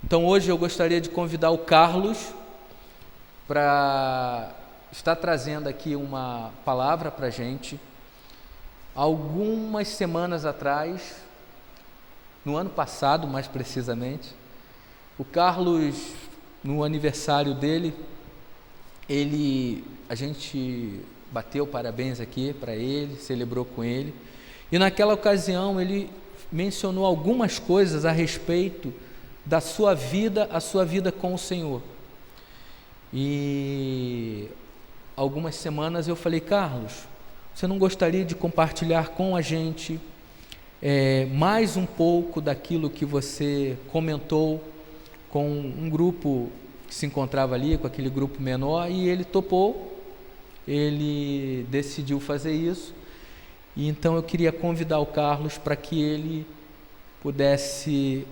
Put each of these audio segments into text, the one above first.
Então hoje eu gostaria de convidar o Carlos para estar trazendo aqui uma palavra para a gente. Algumas semanas atrás, no ano passado mais precisamente, o Carlos, no aniversário dele, a gente bateu parabéns aqui para ele, celebrou com ele, e naquela ocasião ele mencionou algumas coisas a respeito da sua vida, a sua vida com o Senhor. E algumas semanas eu falei: Carlos, você não gostaria de compartilhar com a gente mais um pouco daquilo que você comentou com um grupo que se encontrava ali, com aquele grupo menor? E ele topou, ele decidiu fazer isso. E então eu queria convidar o Carlos para que ele pudesse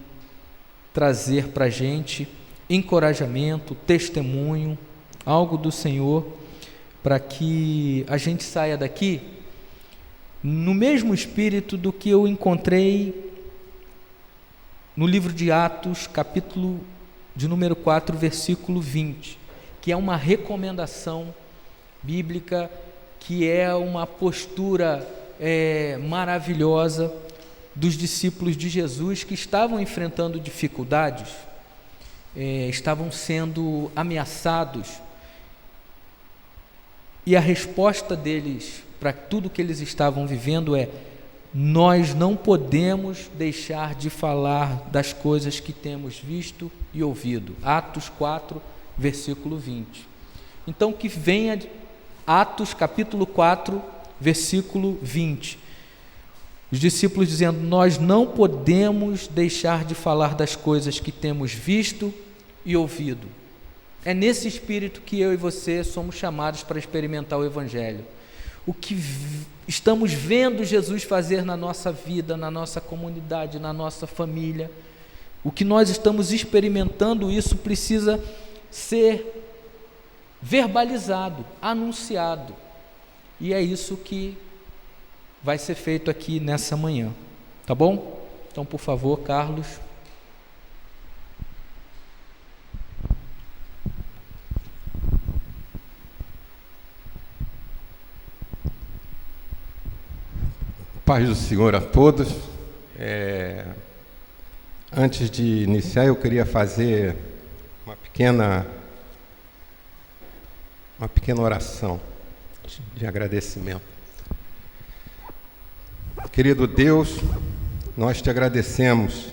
trazer para a gente encorajamento, testemunho, algo do Senhor, para que a gente saia daqui no mesmo espírito do que eu encontrei no livro de Atos, capítulo de número 4, versículo 20, que é uma recomendação bíblica, que é uma postura maravilhosa dos discípulos de Jesus que estavam enfrentando dificuldades, estavam sendo ameaçados, e a resposta deles para tudo que eles estavam vivendo é: nós não podemos deixar de falar das coisas que temos visto e ouvido. Atos 4, versículo 20. Então que venha Atos capítulo 4, versículo 20. Os discípulos dizendo: nós não podemos deixar de falar das coisas que temos visto e ouvido. É nesse espírito que eu e você somos chamados para experimentar o Evangelho. O que estamos vendo Jesus fazer na nossa vida, na nossa comunidade, na nossa família, o que nós estamos experimentando, isso precisa ser verbalizado, anunciado. E é isso que vai ser feito aqui nessa manhã, tá bom? Então, por favor, Carlos. Paz do Senhor a todos. Antes de iniciar, eu queria fazer uma pequena oração de agradecimento. Querido Deus, nós te agradecemos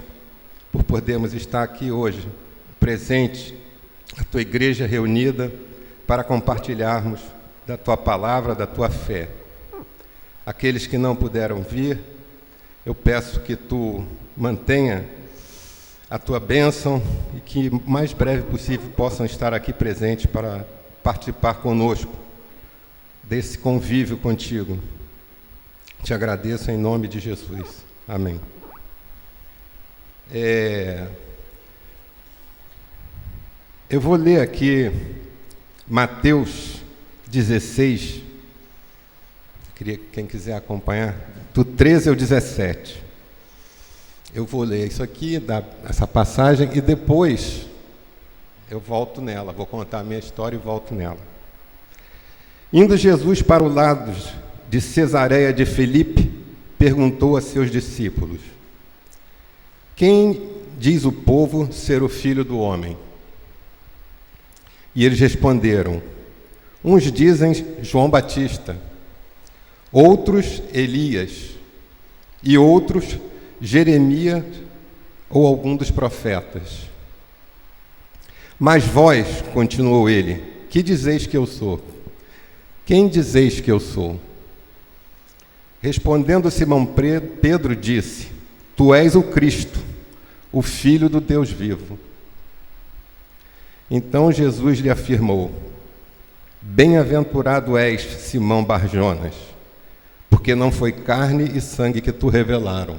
por podermos estar aqui hoje, presente, a tua igreja reunida, para compartilharmos da tua palavra, da tua fé. Aqueles que não puderam vir, eu peço que tu mantenha a tua bênção e que o mais breve possível possam estar aqui presentes para participar conosco desse convívio contigo. Te agradeço em nome de Jesus. Amém. Eu vou ler aqui Mateus 16, quem quiser acompanhar, do 13 ao 17. Eu vou ler isso aqui, essa passagem, e depois eu volto nela, vou contar a minha história e volto nela. Indo Jesus para o lado de Cesareia de Filipe, perguntou a seus discípulos: quem diz o povo ser o Filho do Homem? E eles responderam: uns dizem João Batista, outros Elias, e outros Jeremias ou algum dos profetas. Mas vós, continuou ele, que dizeis que eu sou? Quem dizeis que eu sou? Respondendo Simão Pedro disse: tu és o Cristo, o Filho do Deus vivo. Então Jesus lhe afirmou: bem-aventurado és, Simão Barjonas, porque não foi carne e sangue que tu revelaram,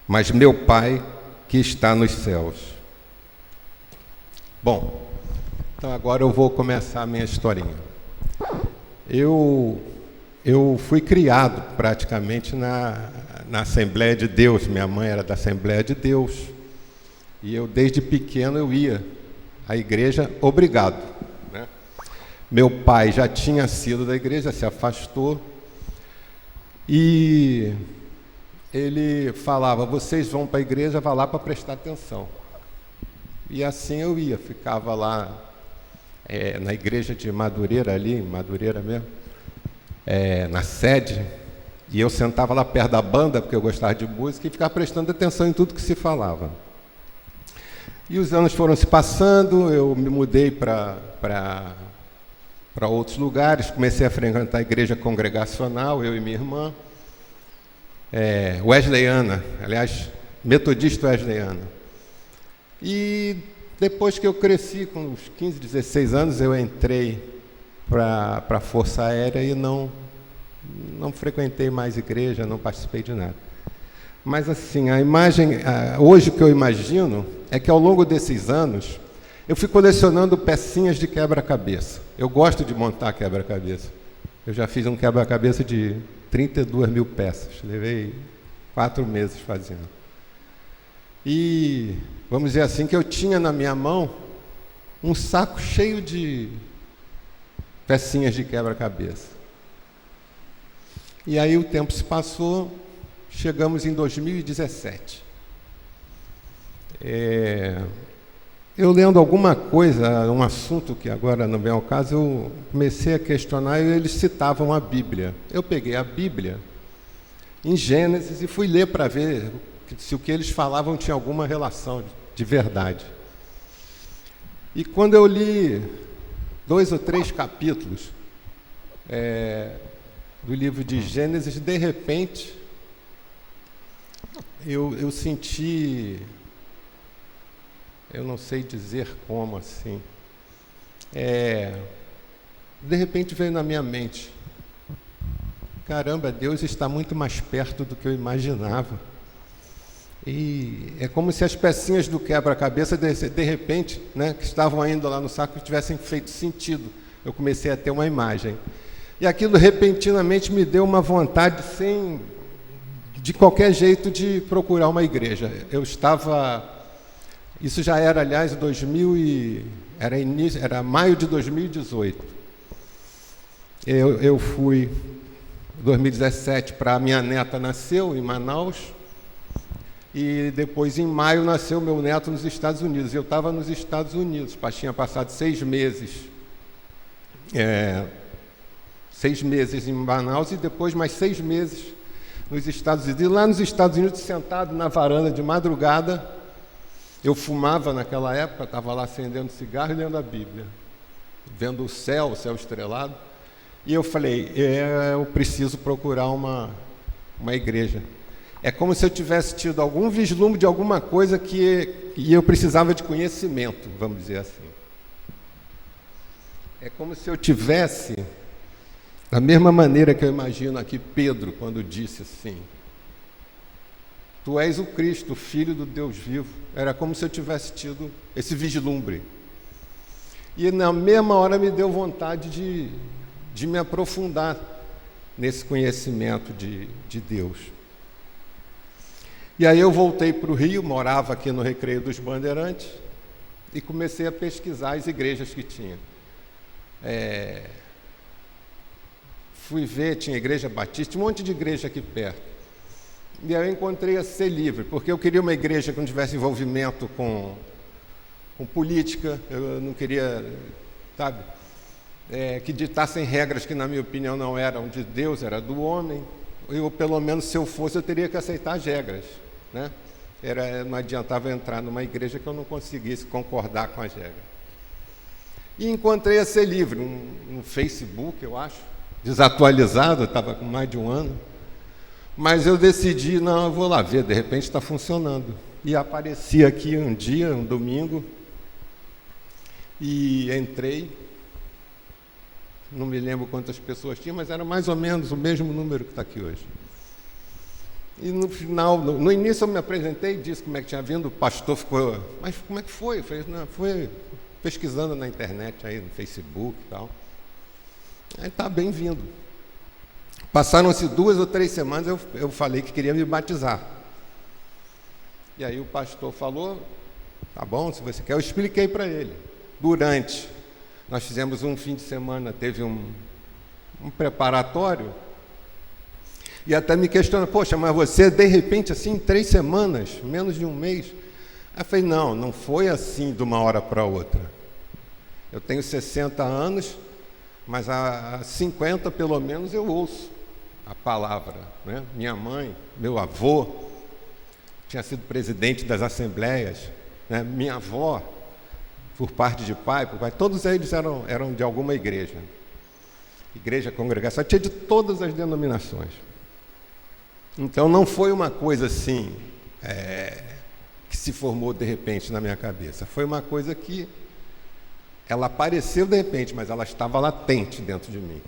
mas meu Pai que está nos céus. Bom, então agora eu vou começar a minha historinha. Eu fui criado praticamente na Assembleia de Deus. Minha mãe era da Assembleia de Deus. E eu, desde pequeno, eu ia à igreja obrigado, né? Meu pai já tinha sido da igreja, se afastou, e ele falava: vocês vão para a igreja, vá lá para prestar atenção. E assim eu ia, ficava lá na igreja de Madureira, ali, em Madureira mesmo, na sede, e eu sentava lá perto da banda, porque eu gostava de música, e ficava prestando atenção em tudo que se falava. E os anos foram se passando, eu me mudei para outros lugares, comecei a frequentar a igreja congregacional, eu e minha irmã, wesleyana, aliás, metodista wesleyana. E depois que eu cresci, com uns 15, 16 anos, eu entrei para a Força Aérea e não frequentei mais igreja, não participei de nada. Mas assim, a imagem, hoje o que eu imagino é que ao longo desses anos, eu fui colecionando pecinhas de quebra-cabeça. Eu gosto de montar quebra-cabeça. Eu já fiz um quebra-cabeça de 32 mil peças, levei 4 meses fazendo. E vamos dizer assim, que eu tinha na minha mão um saco cheio de pecinhas de quebra-cabeça. E aí o tempo se passou, chegamos em 2017. Eu lendo alguma coisa, um assunto que agora não vem ao caso, eu comecei a questionar e eles citavam a Bíblia. Eu peguei a Bíblia em Gênesis e fui ler para ver se o que eles falavam tinha alguma relação de verdade. E quando eu li 2 ou 3 capítulos do livro de Gênesis, de repente, eu senti, eu não sei dizer como assim, de repente veio na minha mente: caramba, Deus está muito mais perto do que eu imaginava. E é como se as pecinhas do quebra-cabeça, de repente, né, que estavam indo lá no saco, tivessem feito sentido. Eu comecei a ter uma imagem. E aquilo repentinamente me deu uma vontade, de qualquer jeito, de procurar uma igreja. Eu estava... Isso já era, aliás, era maio de 2018. Eu fui, em 2017, para a minha neta nasceu em Manaus, e depois, em maio, nasceu meu neto nos Estados Unidos. Eu estava nos Estados Unidos, tinha passado 6 meses. 6 meses em Manaus e depois mais 6 meses nos Estados Unidos. E lá nos Estados Unidos, sentado na varanda de madrugada, eu fumava naquela época, estava lá acendendo cigarro e lendo a Bíblia, vendo o céu estrelado. E eu falei: eu preciso procurar uma igreja. É como se eu tivesse tido algum vislumbre de alguma coisa e eu precisava de conhecimento, vamos dizer assim. É como se eu tivesse, da mesma maneira que eu imagino aqui Pedro, quando disse assim: tu és o Cristo, o Filho do Deus vivo. Era como se eu tivesse tido esse vislumbre. E na mesma hora me deu vontade de me aprofundar nesse conhecimento de Deus. E aí eu voltei para o Rio, morava aqui no Recreio dos Bandeirantes, e comecei a pesquisar as igrejas que tinha. Fui ver, tinha igreja batista, um monte de igreja aqui perto. E aí eu encontrei a Ser Livre, porque eu queria uma igreja que não tivesse envolvimento com política, eu não queria, sabe, que ditassem regras que, na minha opinião, não eram de Deus, era do homem. Eu, pelo menos, se eu fosse, eu teria que aceitar as regras, né? Não adiantava entrar numa igreja que eu não conseguisse concordar com as regras. E encontrei a Ser Livre, no Facebook, eu acho, desatualizado, estava com mais de 1 ano. Mas eu decidi, não, eu vou lá ver, de repente está funcionando. E apareci aqui um dia, um domingo, e entrei. Não me lembro quantas pessoas tinha, mas era mais ou menos o mesmo número que está aqui hoje. E no final, no início eu me apresentei, disse como é que tinha vindo, o pastor ficou: mas como é que foi? Eu falei: não, foi pesquisando na internet, aí no Facebook e tal. Aí tá, bem-vindo. Passaram-se 2 ou 3 semanas, eu falei que queria me batizar. E aí o pastor falou: Tá bom, se você quer. Eu expliquei para ele. Nós fizemos um fim de semana, teve um preparatório, e até me questiona, poxa, mas você, de repente, assim, 3 semanas, menos de um mês. Aí eu falei, não foi assim de uma hora para outra. Eu tenho 60 anos, mas há 50, pelo menos, eu ouço a palavra, né? Minha mãe, meu avô, tinha sido presidente das assembleias, né? Minha avó, por parte de pai, todos eles eram de alguma igreja, congregação, tinha de todas as denominações. Então não foi uma coisa assim, que se formou de repente na minha cabeça, foi uma coisa que ela apareceu de repente, mas ela estava latente dentro de mim.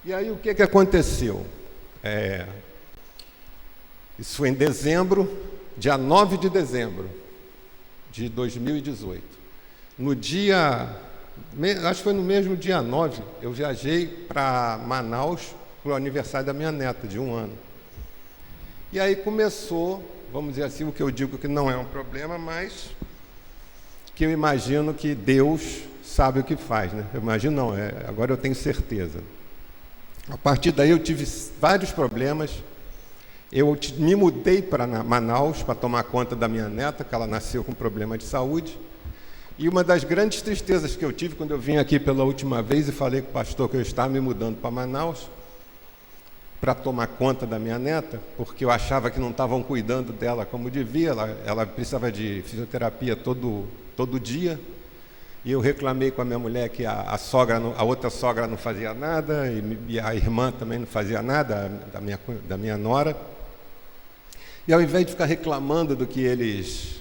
E aí o que aconteceu? Isso foi em dezembro, dia 9 de dezembro de 2018. No dia, acho que foi no mesmo dia 9, eu viajei para Manaus para o aniversário da minha neta, de 1 ano. E aí começou, vamos dizer assim, o que eu digo que não é um problema, mas que eu imagino que Deus sabe o que faz, né? Eu imagino não, agora eu tenho certeza. A partir daí eu tive vários problemas. Eu me mudei para Manaus para tomar conta da minha neta, que ela nasceu com problema de saúde. E uma das grandes tristezas que eu tive quando eu vim aqui pela última vez e falei com o pastor que eu estava me mudando para Manaus para tomar conta da minha neta, porque eu achava que não estavam cuidando dela como devia, ela precisava de fisioterapia todo dia. E eu reclamei com a minha mulher que a outra sogra não fazia nada, e a irmã também não fazia nada, da minha nora. E ao invés de ficar reclamando do que eles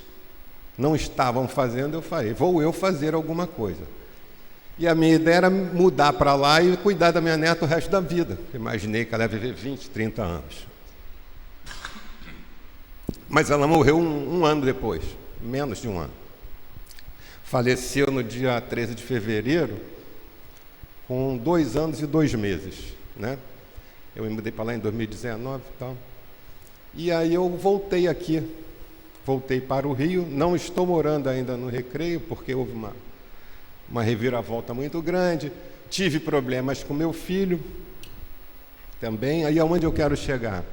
não estavam fazendo, eu falei, vou eu fazer alguma coisa. E a minha ideia era mudar para lá e cuidar da minha neta o resto da vida. Imaginei que ela ia viver 20, 30 anos. Mas ela morreu um ano depois, menos de 1 ano. Faleceu no dia 13 de fevereiro, com 2 anos e 2 meses, né? Eu me mudei para lá em 2019 e tal. E aí eu voltei para o Rio. Não estou morando ainda no Recreio, porque houve uma reviravolta muito grande. Tive problemas com meu filho também. Aí aonde eu quero chegar?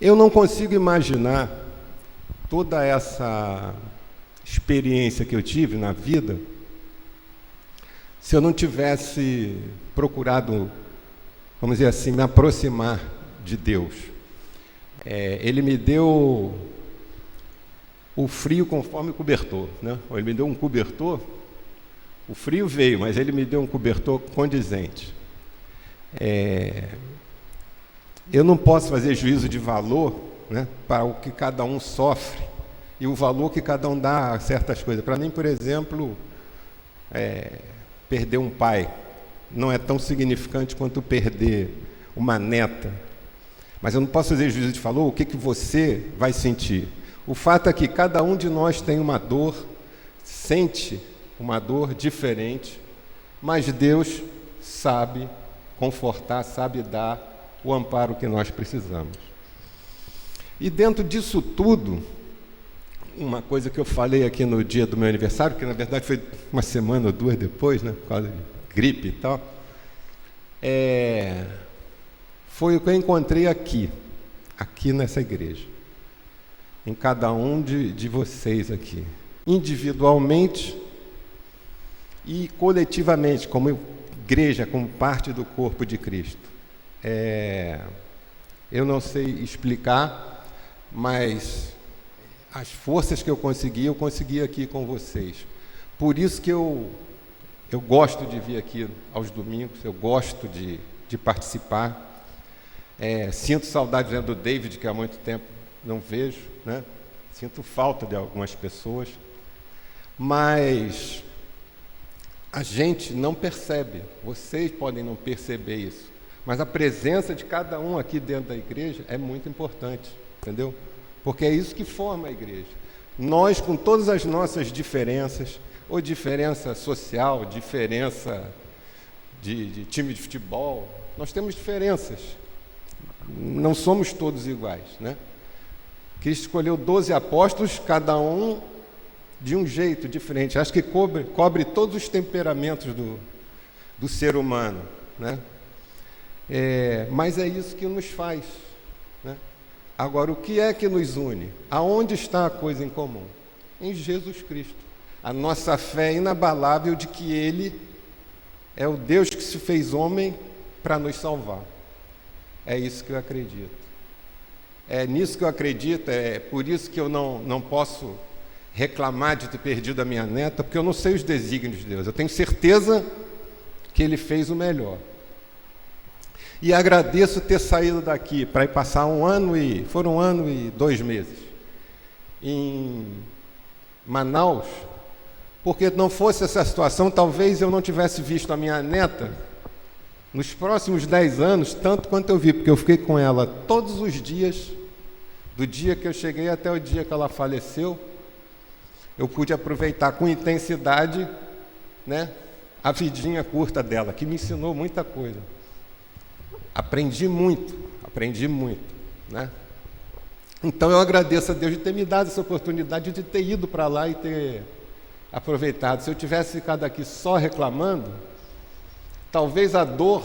Eu não consigo imaginar toda essa experiência que eu tive na vida se eu não tivesse procurado, vamos dizer assim, me aproximar de Deus. Ele me deu o frio conforme o cobertor, né? Ele me deu um cobertor, o frio veio, mas ele me deu um cobertor condizente. Eu não posso fazer juízo de valor, né, para o que cada um sofre e o valor que cada um dá a certas coisas. Para mim, por exemplo, perder um pai não é tão significante quanto perder uma neta. Mas eu não posso fazer juízo de valor, o que você vai sentir. O fato é que cada um de nós tem uma dor, sente uma dor diferente, mas Deus sabe confortar, sabe dar o amparo que nós precisamos. E dentro disso tudo, uma coisa que eu falei aqui no dia do meu aniversário, que na verdade foi 1 semana ou 2 depois, né, por causa de gripe e tal, foi o que eu encontrei aqui nessa igreja, em cada um de vocês aqui, individualmente e coletivamente, como igreja, como parte do corpo de Cristo. Eu não sei explicar, mas as forças que eu consegui aqui com vocês. Por isso que eu gosto de vir aqui aos domingos, eu gosto de participar. Sinto saudade do David, que há muito tempo não vejo, né? Sinto falta de algumas pessoas, mas a gente não percebe, vocês podem não perceber isso, mas a presença de cada um aqui dentro da igreja é muito importante, entendeu? Porque é isso que forma a igreja. Nós, com todas as nossas diferenças, ou diferença social, diferença de time de futebol, nós temos diferenças. Não somos todos iguais, né? Cristo escolheu 12 apóstolos, cada um de um jeito diferente. Acho que cobre todos os temperamentos do ser humano, né? Mas é isso que nos faz, né? Agora, o que é que nos une? Aonde está a coisa em comum? Em Jesus Cristo. A nossa fé é inabalável de que Ele é o Deus que se fez homem para nos salvar. É isso que eu acredito. É nisso que eu acredito, é por isso que eu não posso reclamar de ter perdido a minha neta, porque eu não sei os desígnios de Deus. Eu tenho certeza que Ele fez o melhor. E agradeço ter saído daqui para ir passar foram 1 ano e 2 meses em Manaus, porque não fosse essa situação, talvez eu não tivesse visto a minha neta nos próximos 10 anos, tanto quanto eu vi, porque eu fiquei com ela todos os dias, do dia que eu cheguei até o dia que ela faleceu. Eu pude aproveitar com intensidade, né, a vidinha curta dela, que me ensinou muita coisa. Aprendi muito, né? Então eu agradeço a Deus de ter me dado essa oportunidade de ter ido para lá e ter aproveitado. Se eu tivesse ficado aqui só reclamando, talvez a dor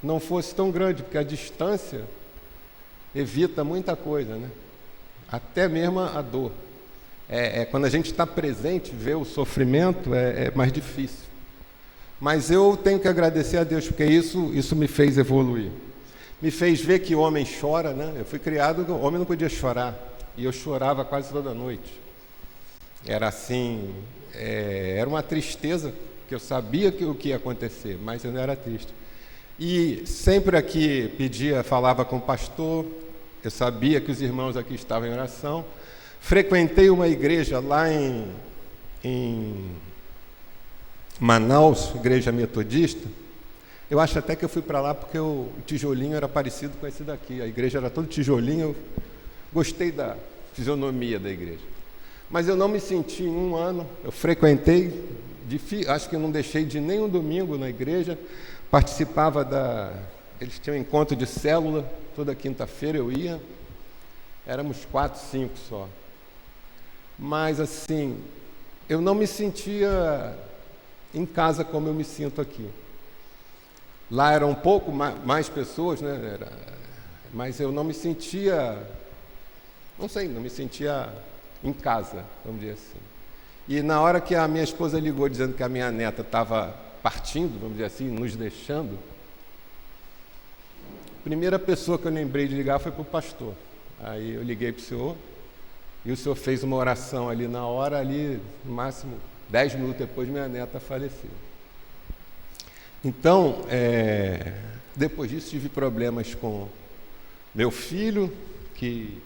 não fosse tão grande, porque a distância evita muita coisa, né? Até mesmo a dor. Quando a gente está presente, ver o sofrimento é mais difícil. Mas eu tenho que agradecer a Deus, porque isso me fez evoluir. Me fez ver que o homem chora, né? Eu fui criado, o homem não podia chorar, e eu chorava quase toda noite. Era assim, era uma tristeza, que eu sabia o que ia acontecer, mas eu não era triste. E sempre aqui falava com o pastor, eu sabia que os irmãos aqui estavam em oração. Frequentei uma igreja lá em Manaus, igreja metodista. Eu acho até que eu fui para lá porque o tijolinho era parecido com esse daqui. A igreja era todo tijolinho, eu gostei da fisionomia da igreja. Mas eu não me senti em 1 ano, eu frequentei, acho que eu não deixei de nenhum domingo na igreja, participava eles tinham um encontro de célula, toda quinta-feira eu ia, éramos 4, 5 só. Mas assim, eu não me sentia em casa como eu me sinto aqui. Lá eram um pouco mais pessoas, né? Mas eu não me sentia, não me sentia em casa, vamos dizer assim. E na hora que a minha esposa ligou dizendo que a minha neta estava partindo, vamos dizer assim, nos deixando, a primeira pessoa que eu lembrei de ligar foi para o pastor. Aí eu liguei para o senhor, e o senhor fez uma oração ali na hora, ali, no máximo 10 minutos depois, minha neta faleceu. Então, depois disso tive problemas com meu filho, que,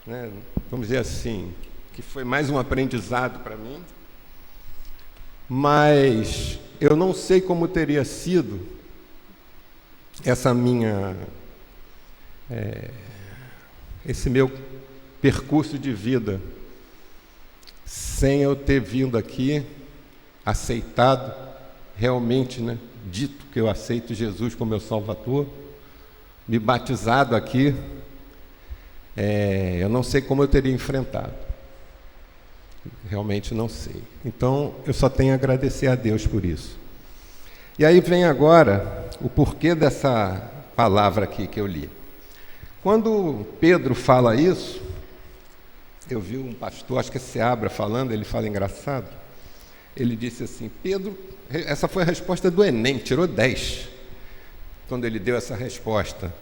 né, vamos dizer assim, que foi mais um aprendizado para mim, mas eu não sei como teria sido essa esse meu percurso de vida sem eu ter vindo aqui, aceitado, realmente, né, dito que eu aceito Jesus como meu Salvador, me batizado aqui, eu não sei como eu teria enfrentado. Realmente não sei. Então, eu só tenho a agradecer a Deus por isso. E aí vem agora o porquê dessa palavra aqui que eu li. Quando Pedro fala isso, eu vi um pastor, acho que é Seabra falando, ele fala engraçado. Ele disse assim, Pedro, essa foi a resposta do Enem, tirou 10, quando ele deu essa resposta.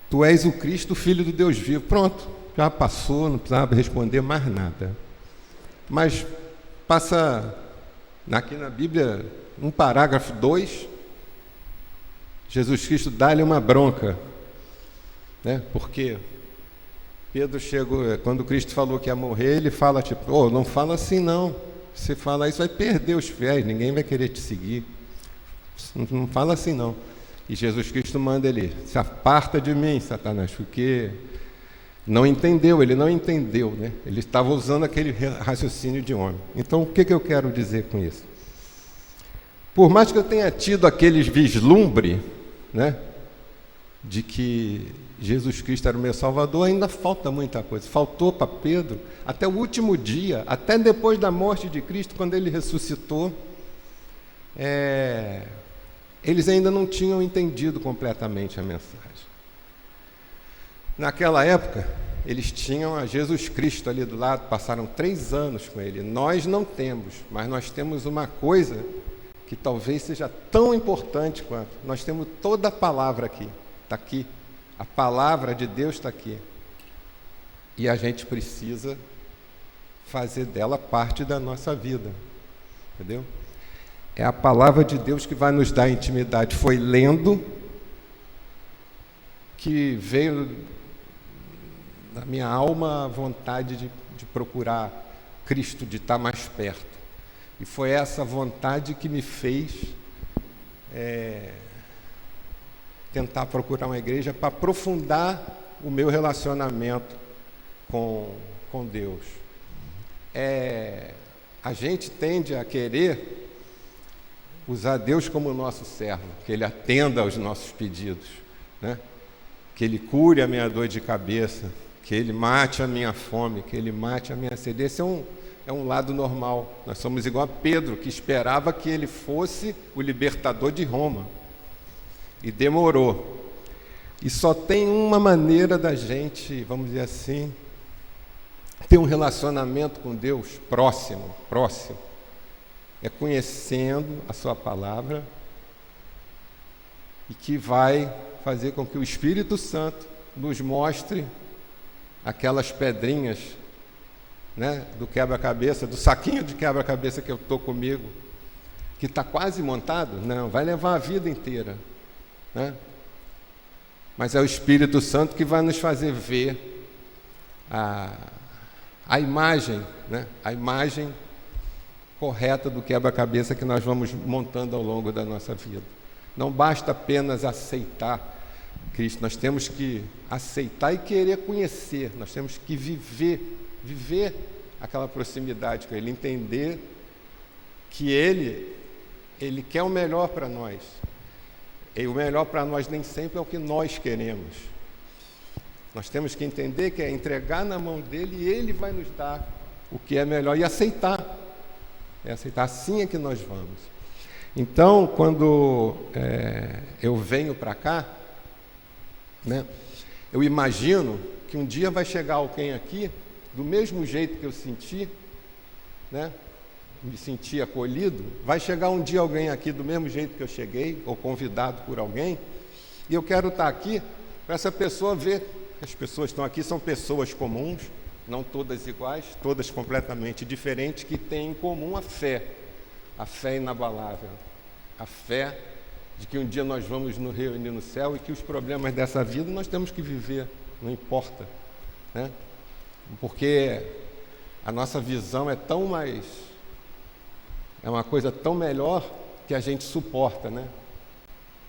Tu és o Cristo, filho do Deus vivo. Pronto, já passou, não precisava responder mais nada. Mas passa aqui na Bíblia, um parágrafo 2, Jesus Cristo dá-lhe uma bronca, né? Porque Pedro chegou, quando Cristo falou que ia morrer, ele fala tipo, não fala assim não, se falar isso vai perder os fiéis, ninguém vai querer te seguir, não fala assim não. E Jesus Cristo manda ele, se aparta de mim, Satanás, porque ele não entendeu, né? Ele estava usando aquele raciocínio de homem. Então, o que eu quero dizer com isso? Por mais que eu tenha tido aqueles vislumbre, né, de que Jesus Cristo era o meu Salvador, ainda falta muita coisa. Faltou para Pedro, até o último dia, até depois da morte de Cristo, quando ele ressuscitou, eles ainda não tinham entendido completamente a mensagem. Naquela época, eles tinham a Jesus Cristo ali do lado, passaram 3 anos com ele. Nós não temos, mas nós temos uma coisa que talvez seja tão importante quanto. Nós temos toda a palavra aqui, está aqui. A palavra de Deus está aqui. E a gente precisa fazer dela parte da nossa vida. Entendeu? É a palavra de Deus que vai nos dar intimidade. Foi lendo que veio na minha alma a vontade de procurar Cristo, de estar mais perto. E foi essa vontade que me fez tentar procurar uma igreja para aprofundar o meu relacionamento com Deus. A gente tende a querer usar Deus como nosso servo, que Ele atenda aos nossos pedidos, né? Que Ele cure a minha dor de cabeça, que Ele mate a minha fome, que Ele mate a minha sede. Esse é um lado normal. Nós somos igual a Pedro, que esperava que Ele fosse o libertador de Roma. E demorou. E só tem uma maneira da gente, vamos dizer assim, ter um relacionamento com Deus próximo. É conhecendo a sua palavra e que vai fazer com que o Espírito Santo nos mostre aquelas pedrinhas, né, do quebra-cabeça, do saquinho de quebra-cabeça que eu estou comigo, que está quase montado. Não, vai levar a vida inteira, né? Mas é o Espírito Santo que vai nos fazer ver a imagem, né? A imagem correta do quebra-cabeça que nós vamos montando ao longo da nossa vida. Não basta apenas aceitar Cristo, nós temos que aceitar e querer conhecer, nós temos que viver aquela proximidade com Ele, entender que Ele quer o melhor para nós. E o melhor para nós nem sempre é o que nós queremos. Nós temos que entender que é entregar na mão dEle e Ele vai nos dar o que é melhor e aceitar. Assim é que nós vamos. Então, quando eu venho para cá, né, eu imagino que um dia vai chegar alguém aqui, do mesmo jeito que eu senti, né, me senti acolhido, vai chegar um dia alguém aqui do mesmo jeito que eu cheguei, ou convidado por alguém, e eu quero estar aqui para essa pessoa ver que as pessoas que estão aqui são pessoas comuns, não todas iguais, todas completamente diferentes, que têm em comum a fé inabalável, a fé de que um dia nós vamos nos reunir no céu e que os problemas dessa vida nós temos que viver, não importa, né? Porque a nossa visão é uma coisa tão melhor que a gente suporta, né?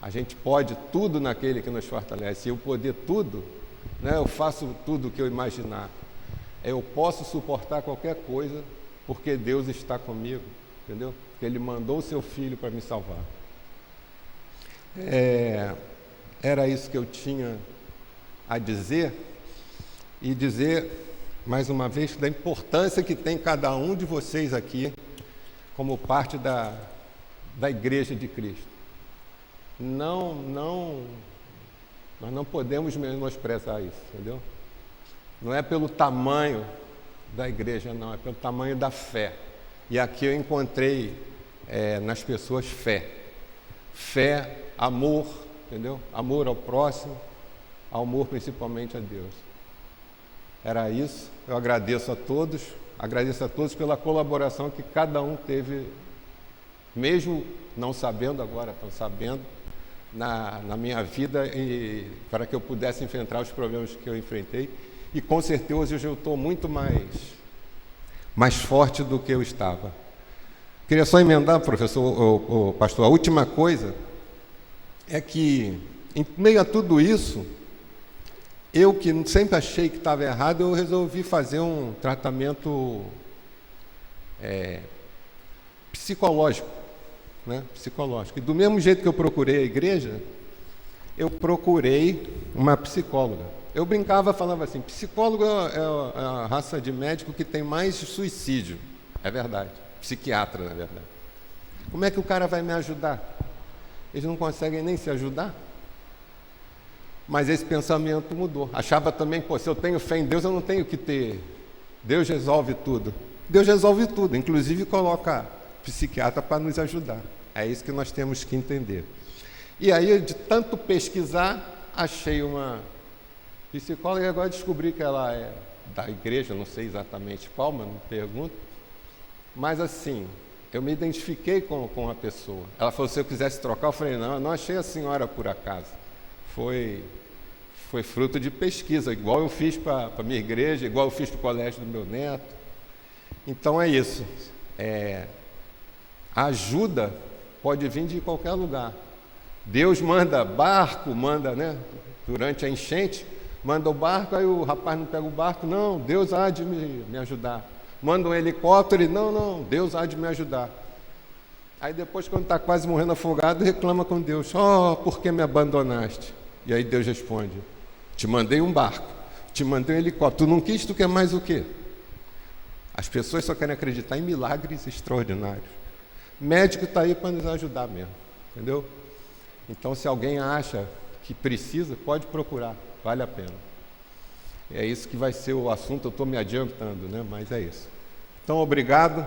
A gente pode tudo naquele que nos fortalece. E eu poder tudo, né? Eu faço tudo o que eu imaginar. Eu posso suportar qualquer coisa porque Deus está comigo, entendeu? Porque Ele mandou o seu Filho para me salvar. Era isso que eu tinha a dizer, e dizer mais uma vez da importância que tem cada um de vocês aqui como parte da Igreja de Cristo. Nós não podemos menosprezar isso, entendeu? Não é pelo tamanho da igreja, não, é pelo tamanho da fé. E aqui eu encontrei nas pessoas fé, amor, entendeu? Amor ao próximo, amor principalmente a Deus. Era isso. Eu agradeço a todos pela colaboração que cada um teve, mesmo não sabendo, agora estão sabendo, na minha vida, e para que eu pudesse enfrentar os problemas que eu enfrentei. E com certeza hoje eu estou muito mais forte do que eu estava. Queria só emendar, professor, pastor, a última coisa é que, em meio a tudo isso, eu que sempre achei que estava errado, eu resolvi fazer um tratamento psicológico, né? Psicológico. E do mesmo jeito que eu procurei a igreja, eu procurei uma psicóloga. Eu brincava, falava assim, psicólogo é a raça de médico que tem mais suicídio. É verdade. Psiquiatra, na verdade. Como é que o cara vai me ajudar? Eles não conseguem nem se ajudar. Mas esse pensamento mudou. Achava também, se eu tenho fé em Deus, eu não tenho que ter. Deus resolve tudo. Deus resolve tudo, inclusive coloca psiquiatra para nos ajudar. É isso que nós temos que entender. E aí, de tanto pesquisar, achei uma psicóloga e agora descobri que ela é da igreja, não sei exatamente qual, mas não pergunto. Mas assim, eu me identifiquei com a pessoa. Ela falou, se eu quisesse trocar, eu falei, não, eu não achei a senhora por acaso. Foi fruto de pesquisa, igual eu fiz para a minha igreja, igual eu fiz para o colégio do meu neto. Então é isso. A ajuda pode vir de qualquer lugar. Deus manda barco, manda, né? Durante a enchente, manda o barco, aí o rapaz não pega o barco, não, Deus há de me ajudar. Manda um helicóptero, ele, não, Deus há de me ajudar. Aí depois, quando está quase morrendo afogado, reclama com Deus, por que me abandonaste? E aí Deus responde, te mandei um barco, te mandei um helicóptero, tu não quis, tu quer mais o quê? As pessoas só querem acreditar em milagres extraordinários. Médico está aí para nos ajudar mesmo, entendeu? Então, se alguém acha que precisa, pode procurar, vale a pena. É isso que vai ser o assunto, eu estou me adiantando, né? Mas é isso. Então, obrigado,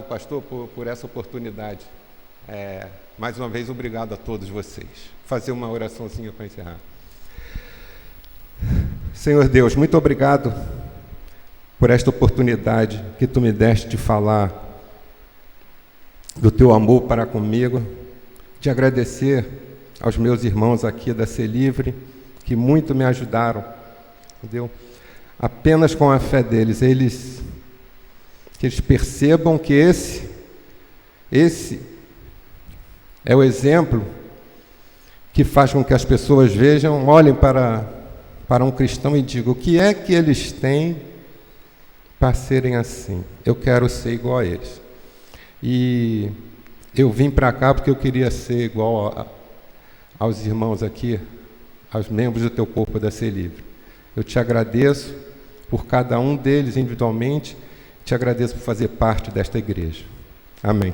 pastor, por essa oportunidade. Mais uma vez, obrigado a todos vocês. Vou fazer uma oraçãozinha para encerrar. Senhor Deus, muito obrigado por esta oportunidade que tu me deste de falar do teu amor para comigo, de agradecer aos meus irmãos aqui da Ser Livre, que muito me ajudaram, entendeu? Apenas com a fé deles, que eles percebam que esse é o exemplo que faz com que as pessoas vejam, olhem para um cristão e digam, o que é que eles têm para serem assim? Eu quero ser igual a eles. E eu vim para cá porque eu queria ser igual aos irmãos aqui, aos membros do teu corpo da Ser Livre. Eu te agradeço por cada um deles individualmente, te agradeço por fazer parte desta igreja. Amém.